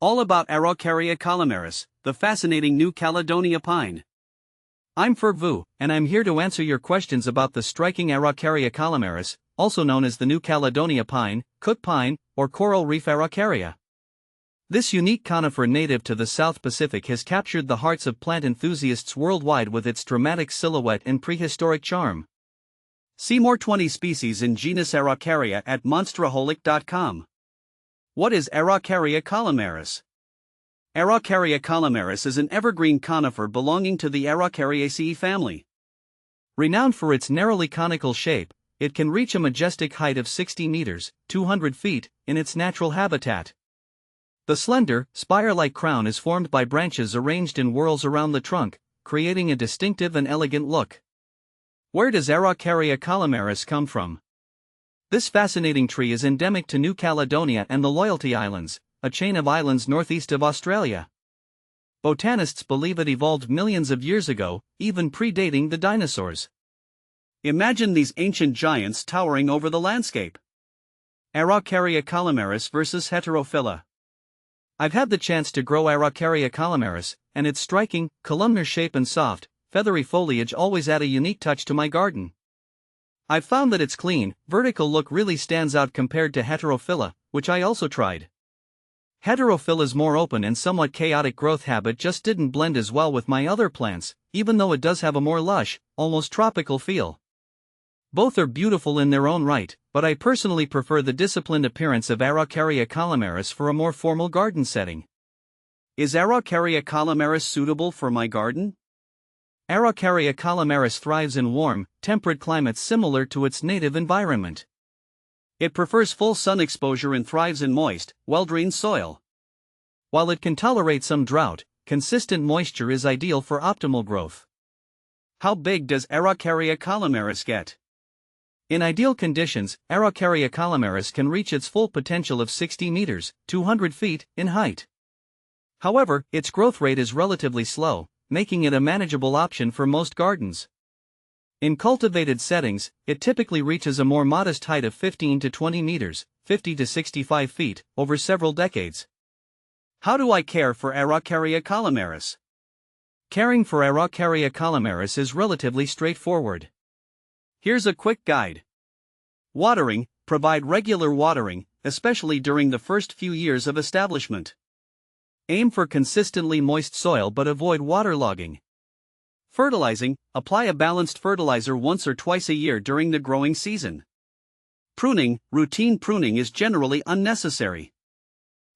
All about Araucaria columnaris, the fascinating New Caledonia pine. I'm Fervu, and I'm here to answer your questions about the striking Araucaria columnaris, also known as the New Caledonia pine, cook pine, or coral reef Araucaria. This unique conifer native to the South Pacific has captured the hearts of plant enthusiasts worldwide with its dramatic silhouette and prehistoric charm. See more 20 species in genus Araucaria at monsteraholic.com. What is Araucaria columnaris? Araucaria columnaris is an evergreen conifer belonging to the Araucariaceae family. Renowned for its narrowly conical shape, it can reach a majestic height of 60 meters, 200 feet, in its natural habitat. The slender, spire-like crown is formed by branches arranged in whorls around the trunk, creating a distinctive and elegant look. Where does Araucaria columnaris come from? This fascinating tree is endemic to New Caledonia and the Loyalty Islands, a chain of islands northeast of Australia. Botanists believe it evolved millions of years ago, even predating the dinosaurs. Imagine these ancient giants towering over the landscape. Araucaria columnaris versus Heterophylla. I've had the chance to grow Araucaria columnaris, and its striking, columnar shape and soft, feathery foliage always add a unique touch to my garden. I've found that its clean, vertical look really stands out compared to Heterophylla, which I also tried. Heterophylla's more open and somewhat chaotic growth habit just didn't blend as well with my other plants, even though it does have a more lush, almost tropical feel. Both are beautiful in their own right, but I personally prefer the disciplined appearance of Araucaria columnaris for a more formal garden setting. Is Araucaria columnaris suitable for my garden? Araucaria columnaris thrives in warm, temperate climates similar to its native environment. It prefers full sun exposure and thrives in moist, well-drained soil. While it can tolerate some drought, consistent moisture is ideal for optimal growth. How big does Araucaria columnaris get? In ideal conditions, Araucaria columnaris can reach its full potential of 60 meters, 200 feet, in height. However, its growth rate is relatively slow, making it a manageable option for most gardens. In cultivated settings, it typically reaches a more modest height of 15 to 20 meters, 50 to 65 feet, over several decades. How do I care for Araucaria columnaris? Caring for Araucaria columnaris is relatively straightforward. Here's a quick guide. Watering: provide regular watering, especially during the first few years of establishment. Aim for consistently moist soil but avoid waterlogging. Fertilizing: apply a balanced fertilizer once or twice a year during the growing season. Pruning: routine pruning is generally unnecessary.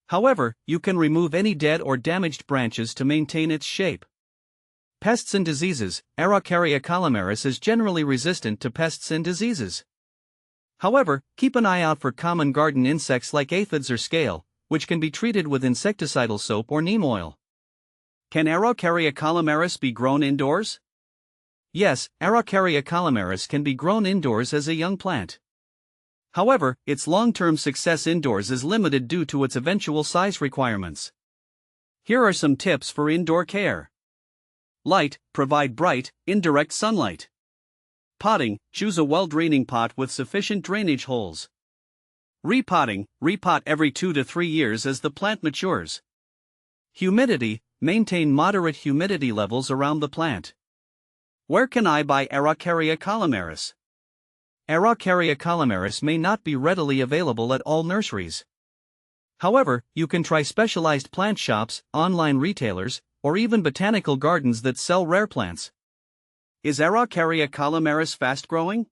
However, you can remove any dead or damaged branches to maintain its shape. Pests and diseases: Araucaria columnaris is generally resistant to pests and diseases. However, keep an eye out for common garden insects like aphids or scale, which can be treated with insecticidal soap or neem oil. Can Araucaria columnaris be grown indoors? Yes, Araucaria columnaris can be grown indoors as a young plant. However, its long-term success indoors is limited due to its eventual size requirements. Here are some tips for indoor care. Light: provide bright, indirect sunlight. Potting: choose a well-draining pot with sufficient drainage holes. Repotting: repot every 2 to 3 years as the plant matures. Humidity: maintain moderate humidity levels around the plant. Where can I buy Araucaria columnaris? Araucaria columnaris may not be readily available at all nurseries. However, you can try specialized plant shops, online retailers, or even botanical gardens that sell rare plants. Is Araucaria columnaris fast-growing?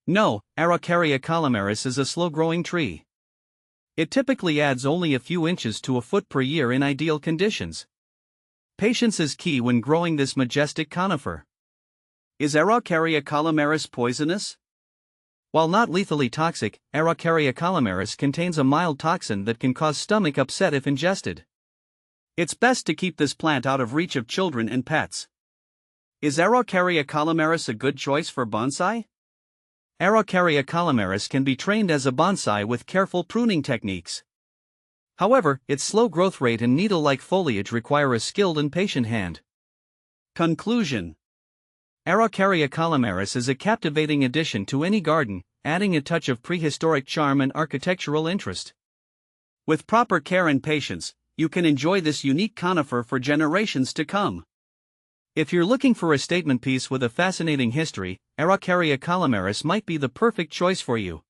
No, Araucaria columnaris is a slow-growing tree. It typically adds only a few inches to a foot per year in ideal conditions. Patience is key when growing this majestic conifer. Is Araucaria columnaris poisonous? While not lethally toxic, Araucaria columnaris contains a mild toxin that can cause stomach upset if ingested. It's best to keep this plant out of reach of children and pets. Is Araucaria columnaris a good choice for bonsai? Araucaria columnaris can be trained as a bonsai with careful pruning techniques. However, its slow growth rate and needle-like foliage require a skilled and patient hand. Conclusion: Araucaria columnaris is a captivating addition to any garden, adding a touch of prehistoric charm and architectural interest. With proper care and patience, you can enjoy this unique conifer for generations to come. If you're looking for a statement piece with a fascinating history, Araucaria columnaris might be the perfect choice for you.